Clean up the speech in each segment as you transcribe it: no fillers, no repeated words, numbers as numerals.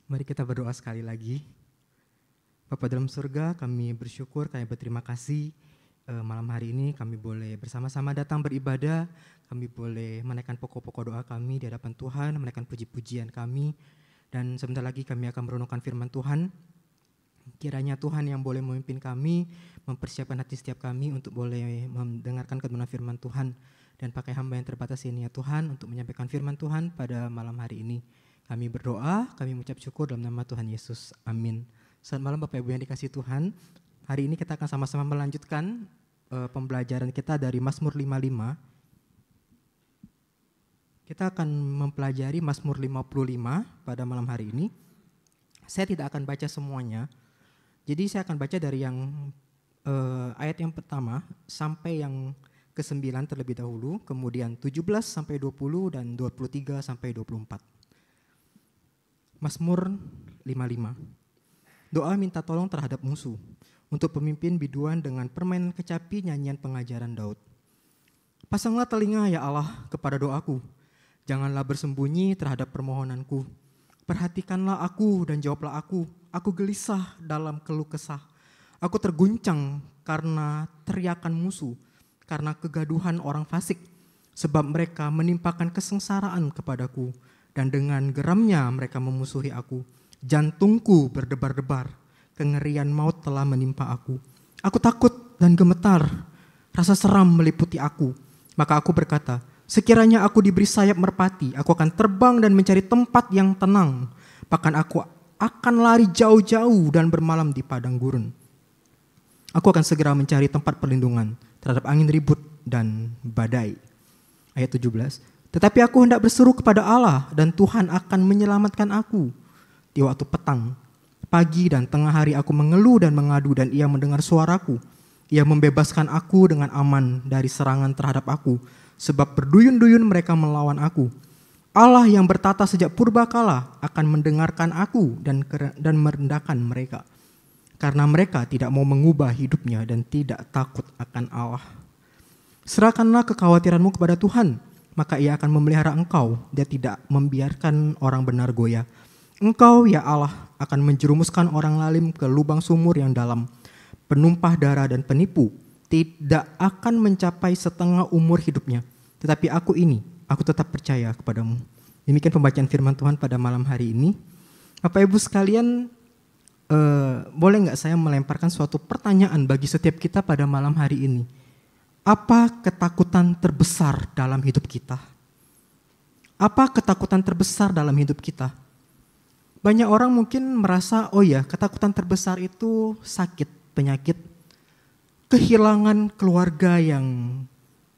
Mari kita berdoa sekali lagi. Bapa dalam surga, kami bersyukur, kami berterima kasih malam hari ini kami boleh bersama-sama datang beribadah, kami boleh menaikkan pokok-pokok doa kami di hadapan Tuhan, menaikkan puji-pujian kami, dan sebentar lagi kami akan merenungkan firman Tuhan. Kiranya Tuhan yang boleh memimpin kami, mempersiapkan hati setiap kami untuk boleh mendengarkan kebenaran firman Tuhan, dan pakai hamba yang terbatas ini ya Tuhan untuk menyampaikan firman Tuhan pada malam hari ini. Kami berdoa, kami mengucap syukur dalam nama Tuhan Yesus. Amin. Selamat malam Bapak Ibu yang dikasihi Tuhan. Hari ini kita akan sama-sama melanjutkan pembelajaran kita dari Mazmur 55. Kita akan mempelajari Mazmur 55 pada malam hari ini. Saya tidak akan baca semuanya. Jadi saya akan baca dari yang ayat yang pertama sampai yang ke-9 terlebih dahulu, kemudian 17 sampai 20 dan 23 sampai 24. Mazmur 55. Doa minta tolong terhadap musuh, untuk pemimpin biduan dengan permainan kecapi nyanyian pengajaran Daud. Pasanglah telinga ya Allah kepada doaku, janganlah bersembunyi terhadap permohonanku. Perhatikanlah aku dan jawablah aku gelisah dalam keluh kesah. Aku terguncang karena teriakan musuh, karena kegaduhan orang fasik, sebab mereka menimpakan kesengsaraan kepadaku, dan dengan geramnya mereka memusuhi aku. Jantungku berdebar-debar, kengerian maut telah menimpa aku. Aku takut dan gemetar, rasa seram meliputi aku. Maka aku berkata, sekiranya aku diberi sayap merpati, aku akan terbang dan mencari tempat yang tenang. Bahkan aku akan lari jauh-jauh dan bermalam di padang gurun. Aku akan segera mencari tempat perlindungan terhadap angin ribut dan badai. Ayat 17. Tetapi aku hendak berseru kepada Allah dan Tuhan akan menyelamatkan aku. Di waktu petang, pagi dan tengah hari aku mengeluh dan mengadu dan ia mendengar suaraku. Ia membebaskan aku dengan aman dari serangan terhadap aku, sebab berduyun-duyun mereka melawan aku. Allah yang bertata sejak purbakala akan mendengarkan aku dan merendahkan mereka. Karena mereka tidak mau mengubah hidupnya dan tidak takut akan Allah. Serahkanlah kekhawatiranmu kepada Tuhan, maka ia akan memelihara engkau. Dia tidak membiarkan orang benar goyah. Engkau ya Allah akan menjerumuskan orang lalim ke lubang sumur yang dalam. Penumpah darah dan penipu tidak akan mencapai setengah umur hidupnya. Tetapi aku tetap percaya kepadamu. Demikian pembacaan firman Tuhan pada malam hari ini. Bapak Ibu sekalian, boleh gak saya melemparkan suatu pertanyaan bagi setiap kita pada malam hari ini? Apa ketakutan terbesar dalam hidup kita? Apa ketakutan terbesar dalam hidup kita? Banyak orang mungkin merasa, oh ya, ketakutan terbesar itu sakit, penyakit, kehilangan keluarga yang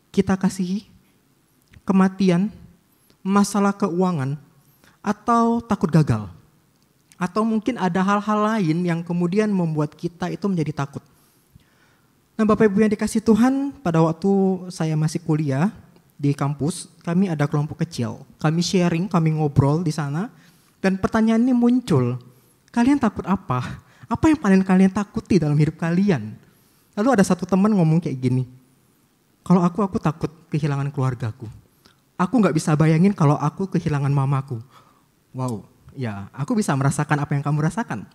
kita kasihi, kematian, masalah keuangan, atau takut gagal. Atau mungkin ada hal-hal lain yang kemudian membuat kita itu menjadi takut. Nah Bapak Ibu yang dikasih Tuhan, pada waktu saya masih kuliah di kampus, kami ada kelompok kecil. Kami sharing, kami ngobrol di sana. Dan pertanyaan ini muncul, kalian takut apa? Apa yang paling kalian takuti dalam hidup kalian? Lalu ada satu teman ngomong kayak gini, kalau aku takut kehilangan keluargaku. Aku gak bisa bayangin kalau aku kehilangan mamaku. Wow, ya aku bisa merasakan apa yang kamu rasakan.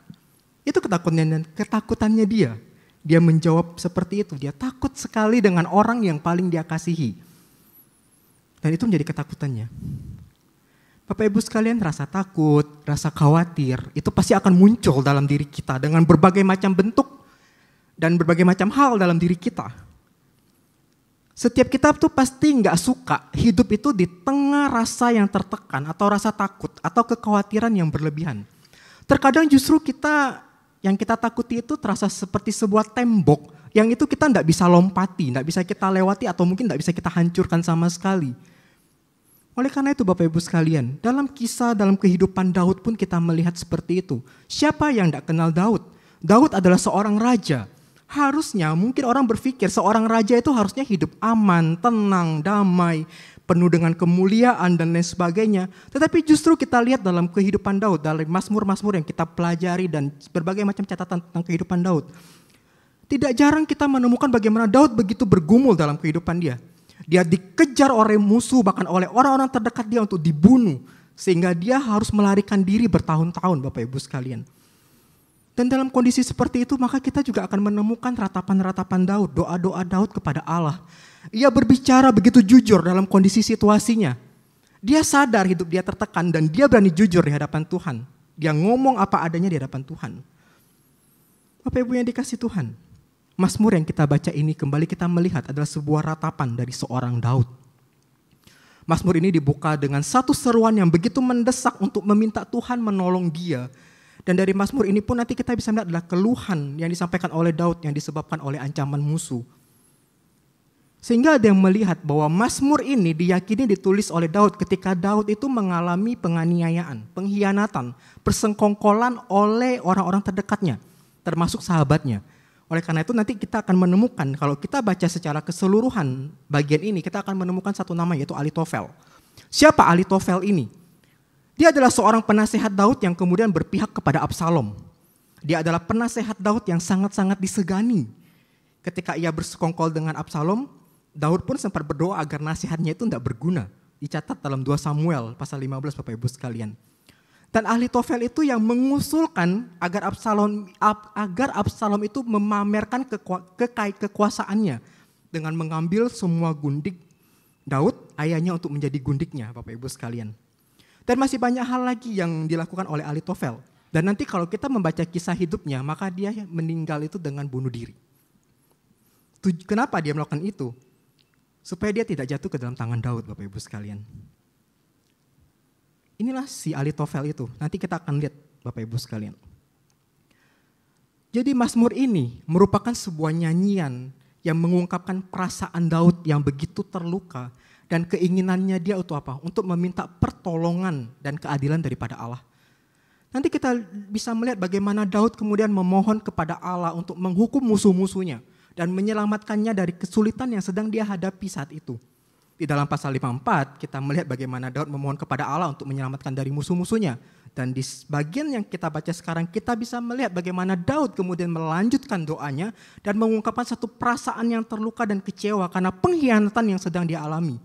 Itu ketakutannya dia. Dia menjawab seperti itu, dia takut sekali dengan orang yang paling dia kasihi. Dan itu menjadi ketakutannya. Bapak Ibu sekalian, rasa takut, rasa khawatir, itu pasti akan muncul dalam diri kita dengan berbagai macam bentuk dan berbagai macam hal dalam diri kita. Setiap kita tuh pasti gak suka hidup itu di tengah rasa yang tertekan atau rasa takut atau kekhawatiran yang berlebihan. Terkadang justru yang kita takuti itu terasa seperti sebuah tembok yang itu kita gak bisa lompati, gak bisa kita lewati atau mungkin gak bisa kita hancurkan sama sekali. Oleh karena itu Bapak Ibu sekalian, dalam kehidupan Daud pun kita melihat seperti itu. Siapa yang tidak kenal Daud? Daud adalah seorang raja. Harusnya mungkin orang berpikir seorang raja itu harusnya hidup aman, tenang, damai, penuh dengan kemuliaan dan lain sebagainya. Tetapi justru kita lihat dalam kehidupan Daud, dalam mazmur-mazmur yang kita pelajari dan berbagai macam catatan tentang kehidupan Daud. Tidak jarang kita menemukan bagaimana Daud begitu bergumul dalam kehidupan dia. Dia dikejar oleh musuh, bahkan oleh orang-orang terdekat dia untuk dibunuh. sehingga dia harus melarikan diri bertahun-tahun, Bapak Ibu sekalian. Dan dalam kondisi seperti itu, maka kita juga akan menemukan ratapan-ratapan Daud, doa-doa Daud kepada Allah. Ia berbicara begitu jujur dalam kondisi situasinya. Dia sadar hidup dia tertekan dan dia berani jujur di hadapan Tuhan. Dia ngomong apa adanya di hadapan Tuhan. Bapak Ibu yang dikasih Tuhan, Mazmur yang kita baca ini kembali kita melihat adalah sebuah ratapan dari seorang Daud. Mazmur ini dibuka dengan satu seruan yang begitu mendesak untuk meminta Tuhan menolong dia. Dan dari Mazmur ini pun nanti kita bisa melihat adalah keluhan yang disampaikan oleh Daud yang disebabkan oleh ancaman musuh. Sehingga ada yang melihat bahwa Mazmur ini diyakini ditulis oleh Daud ketika Daud itu mengalami penganiayaan, pengkhianatan, persengkongkolan oleh orang-orang terdekatnya, termasuk sahabatnya. Oleh karena itu nanti kita akan menemukan, kalau kita baca secara keseluruhan bagian ini, kita akan menemukan satu nama yaitu Ahitofel. Siapa Ahitofel ini? Dia adalah seorang penasehat Daud yang kemudian berpihak kepada Absalom. Dia adalah penasehat Daud yang sangat-sangat disegani. Ketika ia bersekongkol dengan Absalom, Daud pun sempat berdoa agar nasihatnya itu tidak berguna. Dicatat dalam 2 Samuel pasal 15 Bapak Ibu sekalian. Dan Ahitofel itu yang mengusulkan agar Absalom itu memamerkan kekuasaannya dengan mengambil semua gundik Daud, ayahnya untuk menjadi gundiknya Bapak Ibu sekalian. Dan masih banyak hal lagi yang dilakukan oleh Ahitofel. Dan nanti kalau kita membaca kisah hidupnya, maka dia meninggal itu dengan bunuh diri. Kenapa dia melakukan itu? Supaya dia tidak jatuh ke dalam tangan Daud, Bapak Ibu sekalian. Inilah si Ahitofel itu. Nanti kita akan lihat, Bapak Ibu sekalian. Jadi Mazmur ini merupakan sebuah nyanyian yang mengungkapkan perasaan Daud yang begitu terluka. Dan keinginannya dia untuk apa? Untuk meminta pertolongan dan keadilan daripada Allah. Nanti kita bisa melihat bagaimana Daud kemudian memohon kepada Allah untuk menghukum musuh-musuhnya. Dan menyelamatkannya dari kesulitan yang sedang dia hadapi saat itu. Di dalam pasal 54 kita melihat bagaimana Daud memohon kepada Allah untuk menyelamatkan dari musuh-musuhnya. Dan di bagian yang kita baca sekarang kita bisa melihat bagaimana Daud kemudian melanjutkan doanya. Dan mengungkapkan satu perasaan yang terluka dan kecewa karena pengkhianatan yang sedang dia alami.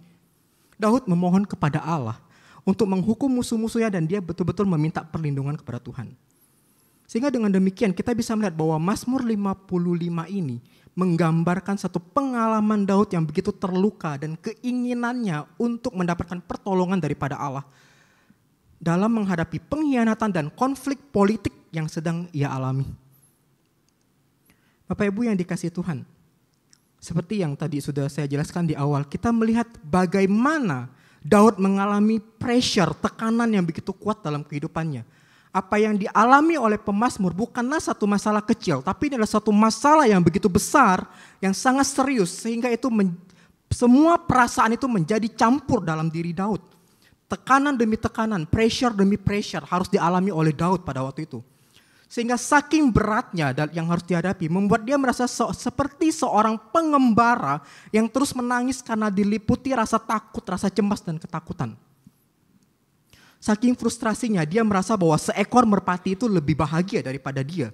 Daud memohon kepada Allah untuk menghukum musuh-musuhnya dan dia betul-betul meminta perlindungan kepada Tuhan. Sehingga dengan demikian kita bisa melihat bahwa Mazmur 55 ini menggambarkan satu pengalaman Daud yang begitu terluka dan keinginannya untuk mendapatkan pertolongan daripada Allah dalam menghadapi pengkhianatan dan konflik politik yang sedang ia alami. Bapak Ibu yang dikasihi Tuhan, seperti yang tadi sudah saya jelaskan di awal, kita melihat bagaimana Daud mengalami pressure, tekanan yang begitu kuat dalam kehidupannya. Apa yang dialami oleh pemazmur bukanlah satu masalah kecil, tapi ini adalah satu masalah yang begitu besar, yang sangat serius, sehingga itu semua perasaan itu menjadi campur dalam diri Daud. Tekanan demi tekanan, pressure demi pressure harus dialami oleh Daud pada waktu itu. Sehingga saking beratnya yang harus dihadapi membuat dia merasa seperti seorang pengembara yang terus menangis karena diliputi rasa takut, rasa cemas dan ketakutan. Saking frustrasinya dia merasa bahwa seekor merpati itu lebih bahagia daripada dia.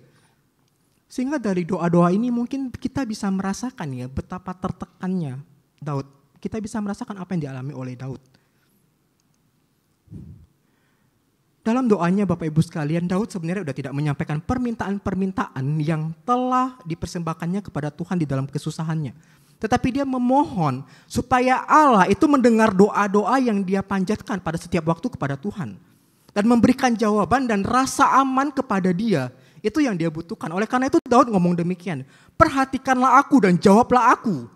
Sehingga dari doa-doa ini mungkin kita bisa merasakan ya betapa tertekannya Daud. Kita bisa merasakan apa yang dialami oleh Daud. Dalam doanya Bapak Ibu sekalian, Daud sebenarnya sudah tidak menyampaikan permintaan-permintaan yang telah dipersembahkannya kepada Tuhan di dalam kesusahannya. Tetapi dia memohon supaya Allah itu mendengar doa-doa yang dia panjatkan pada setiap waktu kepada Tuhan. Dan memberikan jawaban dan rasa aman kepada dia. Itu yang dia butuhkan. Oleh karena itu Daud ngomong demikian, perhatikanlah aku dan jawablah aku.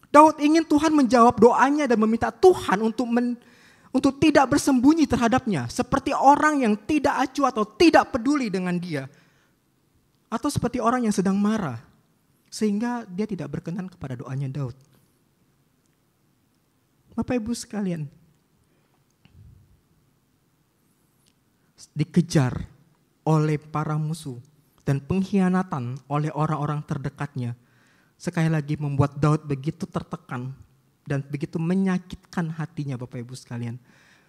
Daud ingin Tuhan menjawab doanya dan meminta Tuhan untuk tidak bersembunyi terhadapnya. Seperti orang yang tidak acuh atau tidak peduli dengan dia. Atau seperti orang yang sedang marah. Sehingga dia tidak berkenan kepada doanya Daud. Bapak Ibu sekalian. Dikejar oleh para musuh. Dan pengkhianatan oleh orang-orang terdekatnya. Sekali lagi membuat Daud begitu tertekan. Dan begitu menyakitkan hatinya Bapak Ibu sekalian.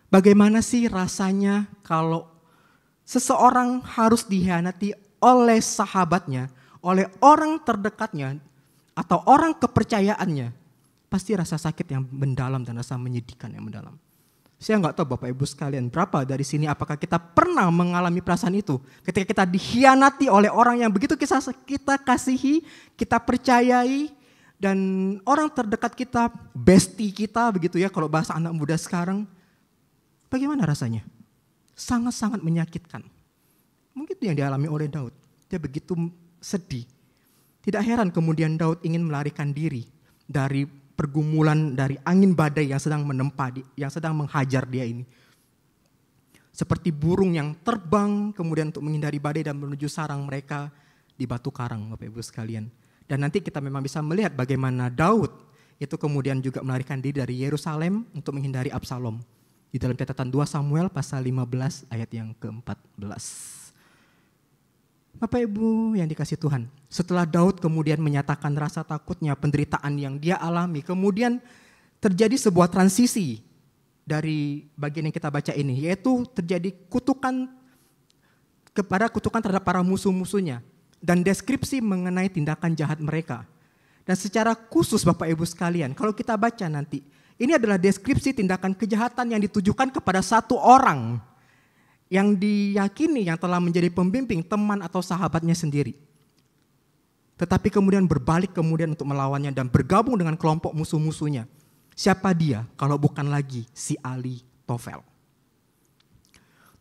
Bagaimana sih rasanya kalau seseorang harus dikhianati oleh sahabatnya, oleh orang terdekatnya, atau orang kepercayaannya. Pasti rasa sakit yang mendalam dan rasa menyedihkan yang mendalam. Saya nggak tahu Bapak Ibu sekalian, berapa dari sini apakah kita pernah mengalami perasaan itu. Ketika kita dikhianati oleh orang yang begitu kita kasihi, kita percayai, dan orang terdekat kita, bestie kita begitu ya kalau bahasa anak muda sekarang. Bagaimana rasanya? Sangat-sangat menyakitkan. Mungkin itu yang dialami oleh Daud. Dia begitu sedih. Tidak heran kemudian Daud ingin melarikan diri dari pergumulan, dari angin badai yang sedang menempa, yang sedang menghajar dia ini. Seperti burung yang terbang kemudian untuk menghindari badai dan menuju sarang mereka di batu karang, Bapak Ibu sekalian. Dan nanti kita memang bisa melihat bagaimana Daud itu kemudian juga melarikan diri dari Yerusalem untuk menghindari Absalom. Di dalam catatan 2 Samuel pasal 15 ayat yang ke-14. Bapak Ibu yang dikasih Tuhan, setelah Daud kemudian menyatakan rasa takutnya, penderitaan yang dia alami, kemudian terjadi sebuah transisi dari bagian yang kita baca ini, yaitu terjadi kutukan terhadap para musuh-musuhnya dan deskripsi mengenai tindakan jahat mereka. Dan secara khusus Bapak Ibu sekalian, kalau kita baca nanti, ini adalah deskripsi tindakan kejahatan yang ditujukan kepada satu orang yang diyakini yang telah menjadi pembimbing, teman atau sahabatnya sendiri. Tetapi kemudian berbalik kemudian untuk melawannya dan bergabung dengan kelompok musuh-musuhnya. Siapa dia kalau bukan lagi si Ahitofel.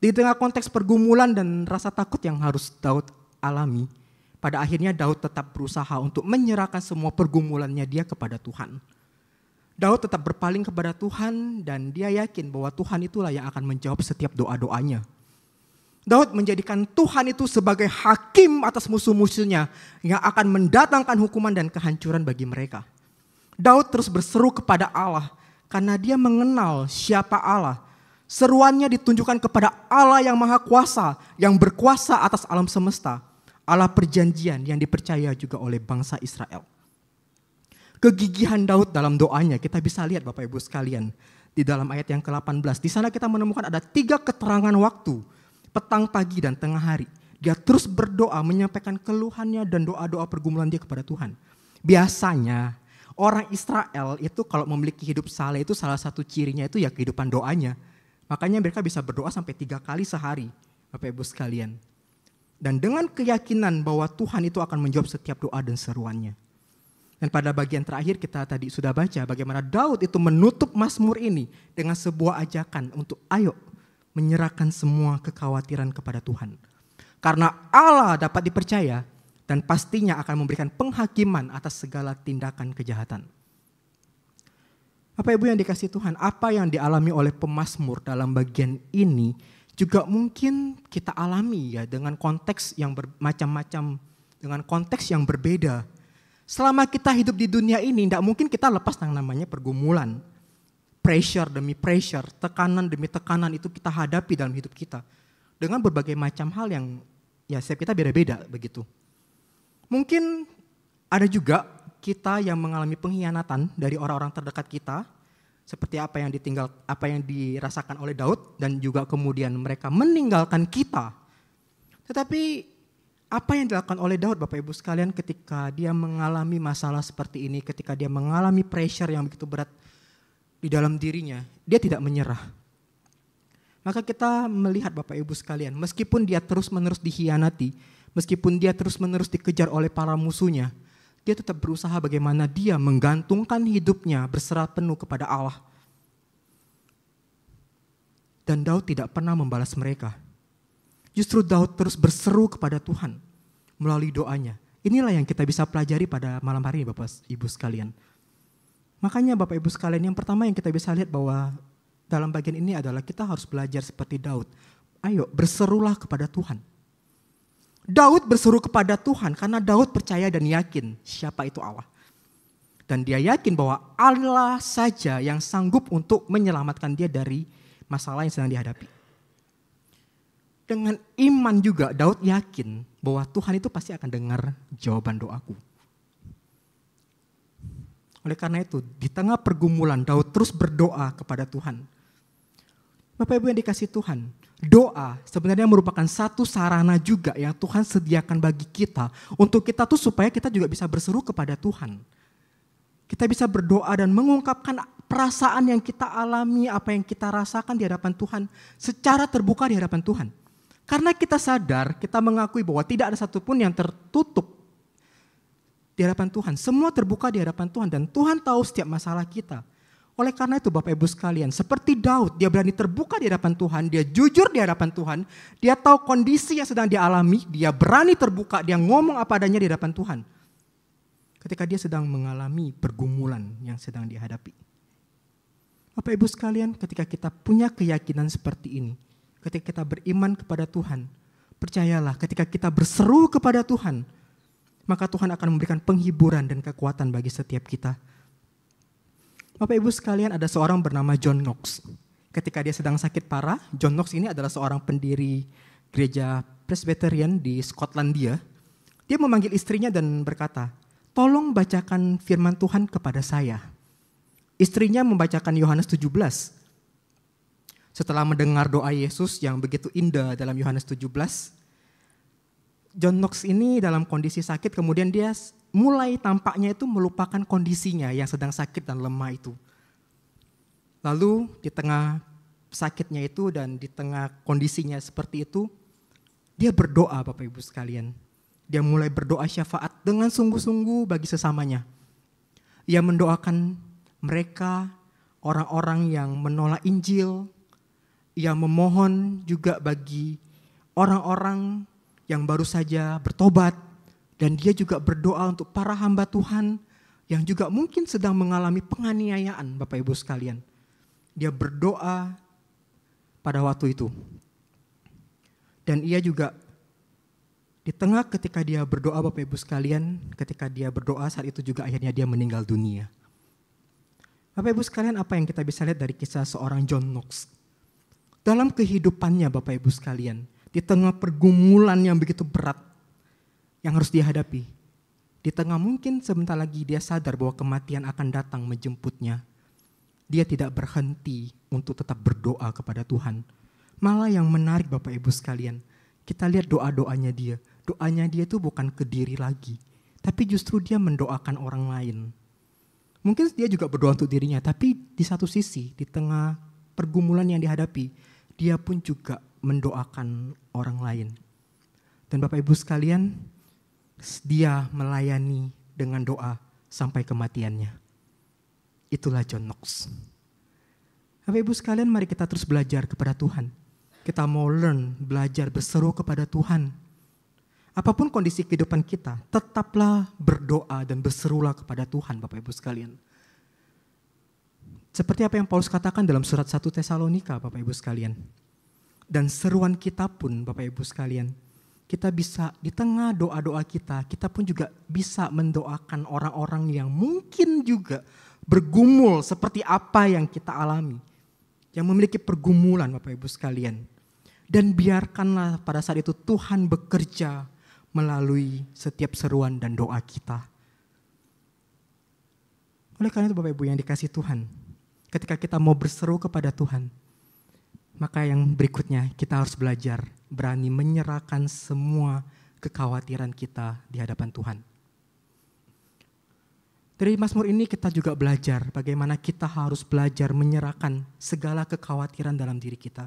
Di tengah konteks pergumulan dan rasa takut yang harus Daud alami, pada akhirnya Daud tetap berusaha untuk menyerahkan semua pergumulannya dia kepada Tuhan. Daud tetap berpaling kepada Tuhan dan dia yakin bahwa Tuhan itulah yang akan menjawab setiap doa-doanya. Daud menjadikan Tuhan itu sebagai hakim atas musuh-musuhnya yang akan mendatangkan hukuman dan kehancuran bagi mereka. Daud terus berseru kepada Allah karena dia mengenal siapa Allah. Seruannya ditunjukkan kepada Allah yang maha kuasa, yang berkuasa atas alam semesta. Allah perjanjian yang dipercaya juga oleh bangsa Israel. Kegigihan Daud dalam doanya kita bisa lihat Bapak Ibu sekalian. Di dalam ayat yang ke-18, di sana kita menemukan ada 3 keterangan waktu. Petang, pagi, dan tengah hari. Dia terus berdoa menyampaikan keluhannya dan doa-doa pergumulan dia kepada Tuhan. Biasanya orang Israel itu kalau memiliki hidup saleh itu salah satu cirinya itu ya kehidupan doanya. Makanya mereka bisa berdoa sampai 3 kali sehari Bapak Ibu sekalian. Dan dengan keyakinan bahwa Tuhan itu akan menjawab setiap doa dan seruannya. Dan pada bagian terakhir kita tadi sudah baca bagaimana Daud itu menutup Mazmur ini dengan sebuah ajakan untuk ayo menyerahkan semua kekhawatiran kepada Tuhan. Karena Allah dapat dipercaya dan pastinya akan memberikan penghakiman atas segala tindakan kejahatan. Bapak Ibu yang dikasihi Tuhan, apa yang dialami oleh pemazmur dalam bagian ini juga mungkin kita alami ya dengan konteks yang bermacam-macam, dengan konteks yang berbeda. Selama kita hidup di dunia ini, tidak mungkin kita lepas yang namanya pergumulan. Pressure demi pressure, tekanan demi tekanan itu kita hadapi dalam hidup kita. Dengan berbagai macam hal yang ya setiap kita beda-beda begitu. Mungkin ada juga kita yang mengalami pengkhianatan dari orang-orang terdekat kita. Seperti apa yang dirasakan oleh Daud dan juga kemudian mereka meninggalkan kita. Tetapi apa yang dilakukan oleh Daud Bapak Ibu sekalian ketika dia mengalami masalah seperti ini, ketika dia mengalami pressure yang begitu berat di dalam dirinya, dia tidak menyerah. Maka kita melihat Bapak Ibu sekalian, meskipun dia terus-menerus dikhianati, meskipun dia terus-menerus dikejar oleh para musuhnya, dia tetap berusaha bagaimana dia menggantungkan hidupnya berserah penuh kepada Allah. Dan Daud tidak pernah membalas mereka. Justru Daud terus berseru kepada Tuhan melalui doanya. Inilah yang kita bisa pelajari pada malam hari ini Bapak Ibu sekalian. Makanya Bapak Ibu sekalian, yang pertama yang kita bisa lihat bahwa dalam bagian ini adalah kita harus belajar seperti Daud. Ayo berserulah kepada Tuhan. Daud berseru kepada Tuhan karena Daud percaya dan yakin siapa itu Allah. Dan dia yakin bahwa Allah saja yang sanggup untuk menyelamatkan dia dari masalah yang sedang dihadapi. Dengan iman juga Daud yakin bahwa Tuhan itu pasti akan dengar jawaban doaku. Oleh karena itu, di tengah pergumulan Daud terus berdoa kepada Tuhan. Bapak Ibu yang dikasihi Tuhan, doa sebenarnya merupakan satu sarana juga yang Tuhan sediakan bagi kita. Untuk kita tuh supaya kita juga bisa berseru kepada Tuhan. Kita bisa berdoa dan mengungkapkan perasaan yang kita alami, apa yang kita rasakan di hadapan Tuhan secara terbuka di hadapan Tuhan. Karena kita sadar, kita mengakui bahwa tidak ada satupun yang tertutup di hadapan Tuhan. Semua terbuka di hadapan Tuhan dan Tuhan tahu setiap masalah kita. Oleh karena itu Bapak Ibu sekalian, seperti Daud, dia berani terbuka di hadapan Tuhan, dia jujur di hadapan Tuhan, dia tahu kondisi yang sedang dialami, dia berani terbuka, dia ngomong apa adanya di hadapan Tuhan. Ketika dia sedang mengalami pergumulan yang sedang dihadapi. Bapak Ibu sekalian, ketika kita punya keyakinan seperti ini, ketika kita beriman kepada Tuhan, percayalah ketika kita berseru kepada Tuhan, maka Tuhan akan memberikan penghiburan dan kekuatan bagi setiap kita. Bapak Ibu sekalian, ada seorang bernama John Knox. Ketika dia sedang sakit parah, John Knox ini adalah seorang pendiri gereja Presbyterian di Skotlandia. Dia memanggil istrinya dan berkata, "Tolong bacakan firman Tuhan kepada saya." Istrinya membacakan Yohanes 17. Setelah mendengar doa Yesus yang begitu indah dalam Yohanes 17, John Knox ini dalam kondisi sakit, kemudian dia mulai tampaknya itu melupakan kondisinya yang sedang sakit dan lemah itu. Lalu di tengah sakitnya itu dan di tengah kondisinya seperti itu, dia berdoa Bapak Ibu sekalian. Dia mulai berdoa syafaat dengan sungguh-sungguh bagi sesamanya. Ia mendoakan mereka, orang-orang yang menolak Injil. Ia memohon juga bagi orang-orang yang baru saja bertobat. Dan dia juga berdoa untuk para hamba Tuhan yang juga mungkin sedang mengalami penganiayaan Bapak Ibu sekalian. Dia berdoa pada waktu itu. Dan ia juga di tengah ketika dia berdoa Bapak Ibu sekalian, ketika dia berdoa saat itu juga akhirnya dia meninggal dunia. Bapak Ibu sekalian, apa yang kita bisa lihat dari kisah seorang John Knox? Dalam kehidupannya Bapak Ibu sekalian, di tengah pergumulan yang begitu berat yang harus dihadapi, di tengah mungkin sebentar lagi dia sadar bahwa kematian akan datang menjemputnya, dia tidak berhenti untuk tetap berdoa kepada Tuhan. Malah yang menarik Bapak Ibu sekalian, kita lihat doa-doanya dia. Doanya dia itu bukan ke diri lagi, tapi justru dia mendoakan orang lain. Mungkin dia juga berdoa untuk dirinya, tapi di satu sisi, di tengah pergumulan yang dihadapi, dia pun juga mendoakan orang lain. Dan Bapak Ibu sekalian, dia melayani dengan doa sampai kematiannya. Itulah John Knox. Bapak Ibu sekalian, mari kita terus belajar kepada Tuhan. Kita mau belajar berseru kepada Tuhan. Apapun kondisi kehidupan kita, tetaplah berdoa dan berserulah kepada Tuhan Bapak Ibu sekalian. Seperti apa yang Paulus katakan dalam surat 1 Tesalonika Bapak Ibu sekalian. Dan seruan kita pun Bapak Ibu sekalian, kita bisa di tengah doa-doa kita pun juga bisa mendoakan orang-orang yang mungkin juga bergumul seperti apa yang kita alami. Yang memiliki pergumulan Bapak Ibu sekalian. Dan biarkanlah pada saat itu Tuhan bekerja melalui setiap seruan dan doa kita. Oleh karena itu Bapak Ibu yang dikasih Tuhan, ketika kita mau berseru kepada Tuhan, maka yang berikutnya kita harus belajar berani menyerahkan semua kekhawatiran kita di hadapan Tuhan. Dari Mazmur ini kita juga belajar bagaimana kita harus belajar menyerahkan segala kekhawatiran dalam diri kita.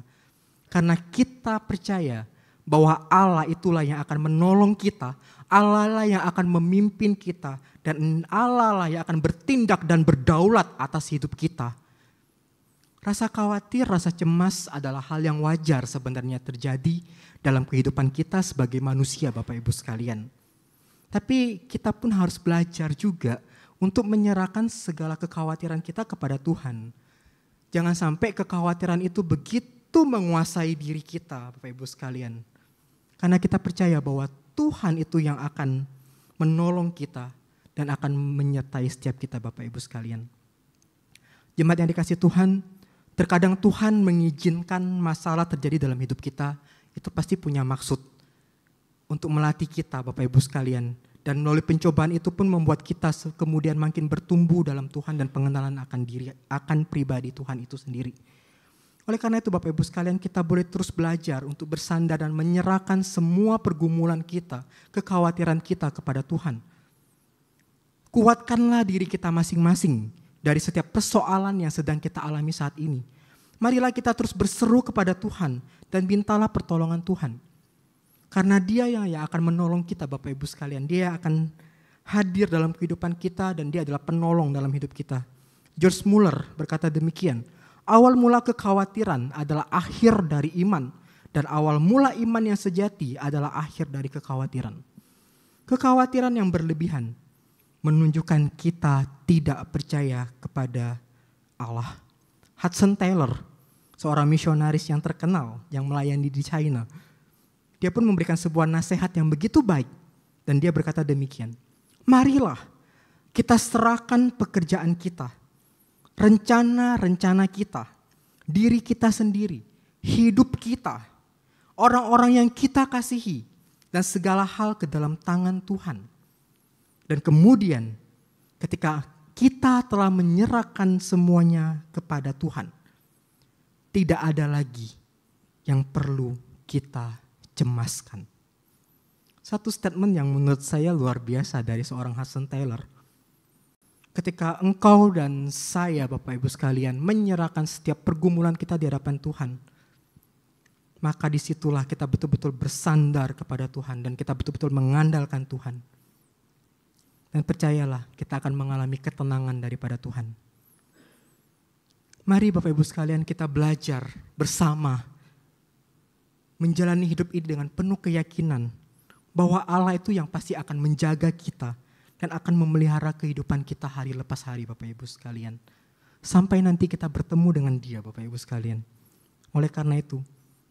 Karena kita percaya bahwa Allah itulah yang akan menolong kita, Allah lah yang akan memimpin kita, dan Allah lah yang akan bertindak dan berdaulat atas hidup kita. Rasa khawatir, rasa cemas adalah hal yang wajar sebenarnya terjadi dalam kehidupan kita sebagai manusia Bapak Ibu sekalian. Tapi kita pun harus belajar juga untuk menyerahkan segala kekhawatiran kita kepada Tuhan. Jangan sampai kekhawatiran itu begitu menguasai diri kita Bapak Ibu sekalian. Karena kita percaya bahwa Tuhan itu yang akan menolong kita dan akan menyertai setiap kita Bapak Ibu sekalian. Jemaat yang dikasih Tuhan, terkadang Tuhan mengizinkan masalah terjadi dalam hidup kita, itu pasti punya maksud untuk melatih kita Bapak Ibu sekalian. Dan melalui pencobaan itu pun membuat kita kemudian makin bertumbuh dalam Tuhan dan pengenalan akan pribadi Tuhan itu sendiri. Oleh karena itu Bapak Ibu sekalian, kita boleh terus belajar untuk bersandar dan menyerahkan semua pergumulan kita, kekhawatiran kita kepada Tuhan. Kuatkanlah diri kita masing-masing dari setiap persoalan yang sedang kita alami saat ini. Marilah kita terus berseru kepada Tuhan dan mintalah pertolongan Tuhan. Karena Dia yang akan menolong kita Bapak Ibu sekalian. Dia akan hadir dalam kehidupan kita dan Dia adalah penolong dalam hidup kita. George Muller berkata demikian, awal mula kekhawatiran adalah akhir dari iman dan awal mula iman yang sejati adalah akhir dari kekhawatiran. Kekhawatiran yang berlebihan menunjukkan kita tidak percaya kepada Allah. Hudson Taylor, seorang misionaris yang terkenal yang melayani di China, dia pun memberikan sebuah nasihat yang begitu baik dan dia berkata demikian, marilah kita serahkan pekerjaan kita, rencana-rencana kita, diri kita sendiri, hidup kita, orang-orang yang kita kasihi, dan segala hal ke dalam tangan Tuhan. Dan kemudian ketika kita telah menyerahkan semuanya kepada Tuhan, tidak ada lagi yang perlu kita cemaskan. Satu statement yang menurut saya luar biasa dari seorang Hudson Taylor. Ketika engkau dan saya Bapak Ibu sekalian menyerahkan setiap pergumulan kita di hadapan Tuhan, maka disitulah kita betul-betul bersandar kepada Tuhan dan kita betul-betul mengandalkan Tuhan. Dan percayalah kita akan mengalami ketenangan daripada Tuhan. Mari Bapak Ibu sekalian kita belajar bersama menjalani hidup ini dengan penuh keyakinan bahwa Allah itu yang pasti akan menjaga kita dan akan memelihara kehidupan kita hari lepas hari Bapak Ibu sekalian. Sampai nanti kita bertemu dengan Dia Bapak Ibu sekalian. Oleh karena itu,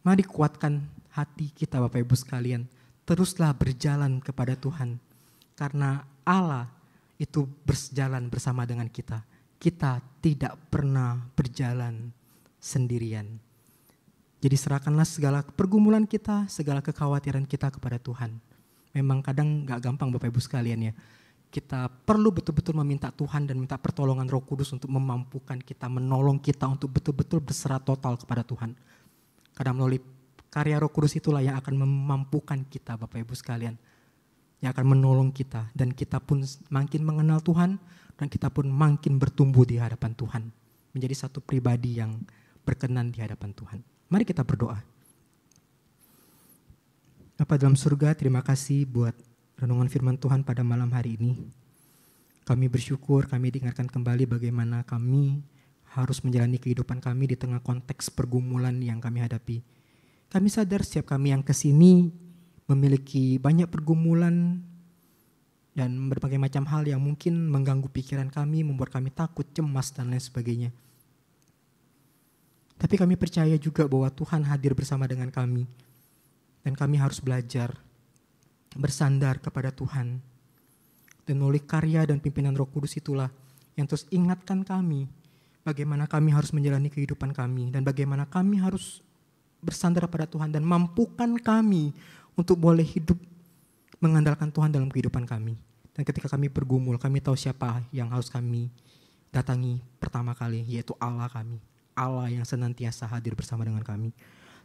mari kuatkan hati kita Bapak Ibu sekalian. Teruslah berjalan kepada Tuhan. Karena Allah itu berjalan bersama dengan kita. Kita tidak pernah berjalan sendirian. Jadi serahkanlah segala pergumulan kita, segala kekhawatiran kita kepada Tuhan. Memang kadang gak gampang Bapak Ibu sekalian ya. Kita perlu betul-betul meminta Tuhan dan minta pertolongan Roh Kudus untuk memampukan kita, menolong kita untuk betul-betul berserah total kepada Tuhan. Karena melalui karya Roh Kudus itulah yang akan memampukan kita Bapak Ibu sekalian. Yang akan menolong kita dan kita pun makin mengenal Tuhan dan kita pun makin bertumbuh di hadapan Tuhan. Menjadi satu pribadi yang berkenan di hadapan Tuhan. Mari kita berdoa. Bapa dalam surga, terima kasih buat renungan firman Tuhan pada malam hari ini. Kami bersyukur, kami diingatkan kembali bagaimana kami harus menjalani kehidupan kami di tengah konteks pergumulan yang kami hadapi. Kami sadar setiap kami yang kesini memiliki banyak pergumulan dan berbagai macam hal yang mungkin mengganggu pikiran kami, membuat kami takut, cemas, dan lain sebagainya. Tapi kami percaya juga bahwa Tuhan hadir bersama dengan kami. Dan kami harus belajar bersandar kepada Tuhan. Dan melalui karya dan pimpinan Roh Kudus itulah yang terus ingatkan kami bagaimana kami harus menjalani kehidupan kami dan bagaimana kami harus bersandar pada Tuhan dan mampukan kami untuk boleh hidup mengandalkan Tuhan dalam kehidupan kami. Dan ketika kami bergumul, kami tahu siapa yang harus kami datangi pertama kali, yaitu Allah kami. Allah yang senantiasa hadir bersama dengan kami.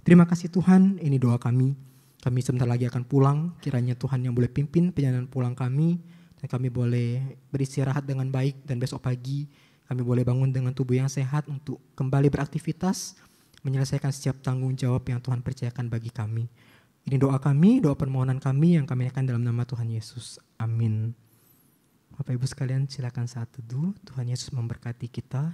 Terima kasih Tuhan, ini doa kami. Kami sebentar lagi akan pulang, kiranya Tuhan yang boleh pimpin perjalanan pulang kami. Dan kami boleh beristirahat dengan baik dan besok pagi kami boleh bangun dengan tubuh yang sehat untuk kembali beraktivitas, menyelesaikan setiap tanggung jawab yang Tuhan percayakan bagi kami. Ini doa kami, doa permohonan kami yang kami naikkan dalam nama Tuhan Yesus. Amin. Bapak Ibu sekalian silakan saat teduh. Tuhan Yesus memberkati kita.